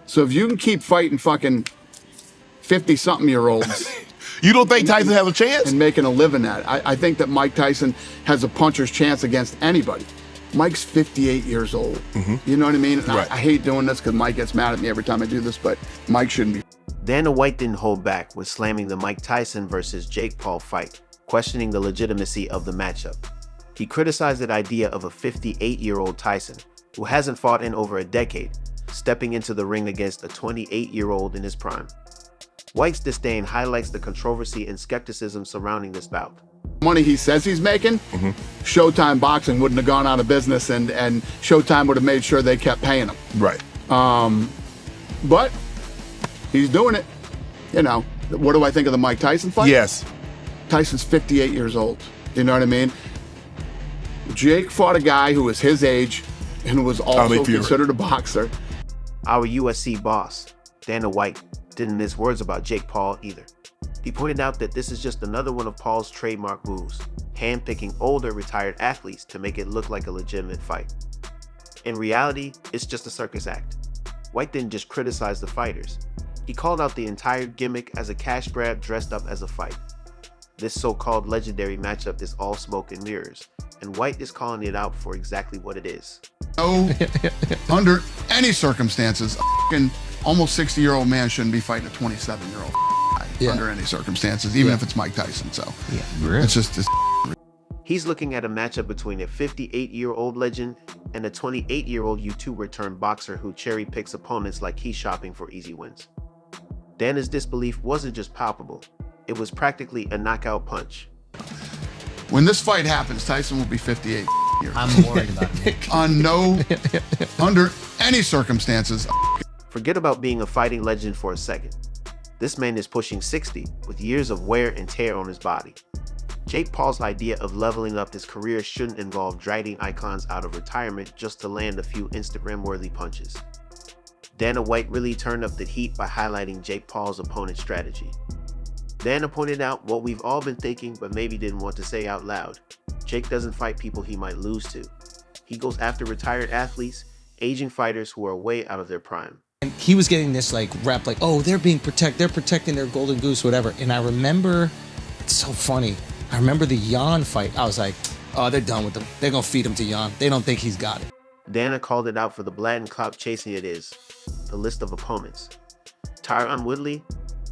So if you can keep fighting fucking 50-something-year-olds You don't think Tyson has a chance? and making a living at it, I think that Mike Tyson has a puncher's chance against anybody. Mike's 58 years old. You know what I mean? And Right. I hate doing this because Mike gets mad at me every time I do this, but Mike shouldn't be. Dana White didn't hold back with slamming the Mike Tyson versus Jake Paul fight, questioning the legitimacy of the matchup. He criticized the idea of a 58-year-old Tyson, who hasn't fought in over a decade, stepping into the ring against a 28-year-old in his prime. White's disdain highlights the controversy and skepticism surrounding this bout. Money he says he's making, Showtime Boxing wouldn't have gone out of business, and Showtime would have made sure they kept paying him. Right. But he's doing it. You know, what do I think of the Mike Tyson fight? Yes. Tyson's 58 years old. You know what I mean? Jake fought a guy who was his age and who was also considered a boxer. Our USC boss, Dana White, didn't mince words about Jake Paul either. He pointed out that this is just another one of Paul's trademark moves, handpicking older retired athletes to make it look like a legitimate fight. In reality, it's just a circus act. White didn't just criticize the fighters. He called out the entire gimmick as a cash grab dressed up as a fight. This so-called legendary matchup is all smoke and mirrors, and White is calling it out for exactly what it is. No, under any circumstances, a fucking almost 60-year-old man shouldn't be fighting a 27-year-old guy under any circumstances, even if it's Mike Tyson. So it's just this. He's looking at a matchup between a 58-year-old legend and a 28-year-old YouTuber-turned boxer who cherry-picks opponents like he's shopping for easy wins. Dana's disbelief wasn't just palpable, it was practically a knockout punch. When this fight happens, Tyson will be 58 years. I'm worried about it. Under any circumstances. Forget about being a fighting legend for a second. This man is pushing 60 with years of wear and tear on his body. Jake Paul's idea of leveling up his career shouldn't involve dragging icons out of retirement just to land a few Instagram-worthy punches. Dana White really turned up the heat by highlighting Jake Paul's opponent's strategy. Dana pointed out what we've all been thinking but maybe didn't want to say out loud. Jake doesn't fight people he might lose to. He goes after retired athletes, aging fighters who are way out of their prime. And he was getting this like rep, like, oh, they're protecting their golden goose, whatever. And I remember, it's so funny. I remember the Jan fight. I was like, oh, they're done with him. They're gonna feed him to Jan. They don't think he's got it. Dana called it out for the blatant clout chasing it is. The list of opponents: Tyron Woodley,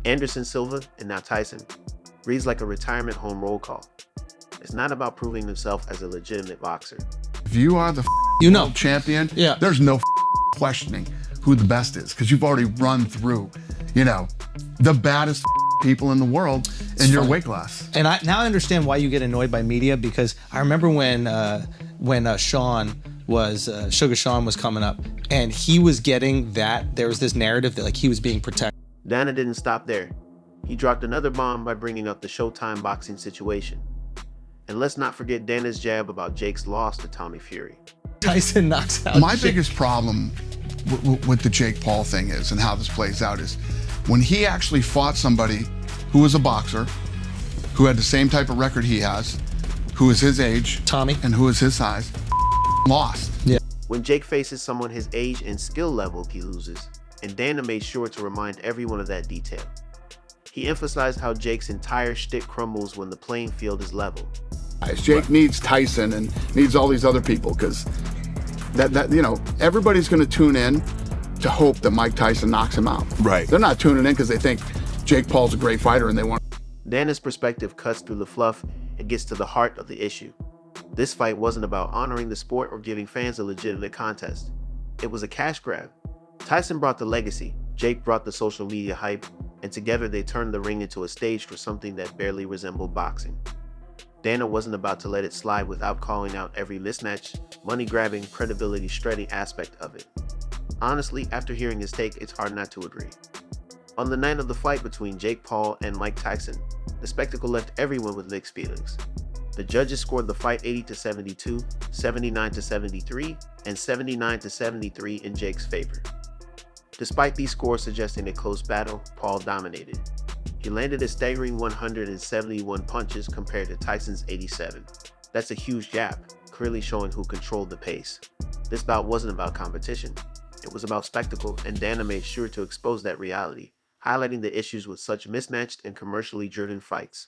Anderson Silva, and now Tyson. Reads like a retirement home roll call. It's not about proving himself as a legitimate boxer. If you are the world champion, there's no questioning who the best is, because you've already run through, the baddest people in the world in your weight class. And now I understand why you get annoyed by media, because I remember when Sean was Sugar Sean was coming up, and he was getting that there was this narrative that like he was being protected. Dana didn't stop there. He dropped another bomb by bringing up the Showtime boxing situation. And let's not forget Dana's jab about Jake's loss to Tommy Fury. Tyson knocks out My biggest problem with the Jake Paul thing is, and how this plays out, is when he actually fought somebody who was a boxer, who had the same type of record he has, who is his age, Tommy, and who is his size, lost. Yeah. When Jake faces someone his age and skill level, he loses, and Dana made sure to remind everyone of that detail. He emphasized how Jake's entire shtick crumbles when the playing field is level. Jake needs Tyson and needs all these other people, because everybody's going to tune in to hope that Mike Tyson knocks him out. Right. They're not tuning in because they think Jake Paul's a great fighter and they want. Dana's perspective cuts through the fluff and gets to the heart of the issue. This fight wasn't about honoring the sport or giving fans a legitimate contest. It was a cash grab. Tyson brought the legacy, Jake brought the social media hype, and together they turned the ring into a stage for something that barely resembled boxing. Dana wasn't about to let it slide without calling out every mismatch, money-grabbing, credibility-shredding aspect of it. Honestly, after hearing his take, it's hard not to agree. On the night of the fight between Jake Paul and Mike Tyson, the spectacle left everyone with mixed feelings. The judges scored the fight 80-72, 79-73, and 79-73 in Jake's favor. Despite these scores suggesting a close battle, Paul dominated. He landed a staggering 171 punches compared to Tyson's 87. That's a huge gap, clearly showing who controlled the pace. This bout wasn't about competition. It was about spectacle, and Dana made sure to expose that reality, highlighting the issues with such mismatched and commercially driven fights.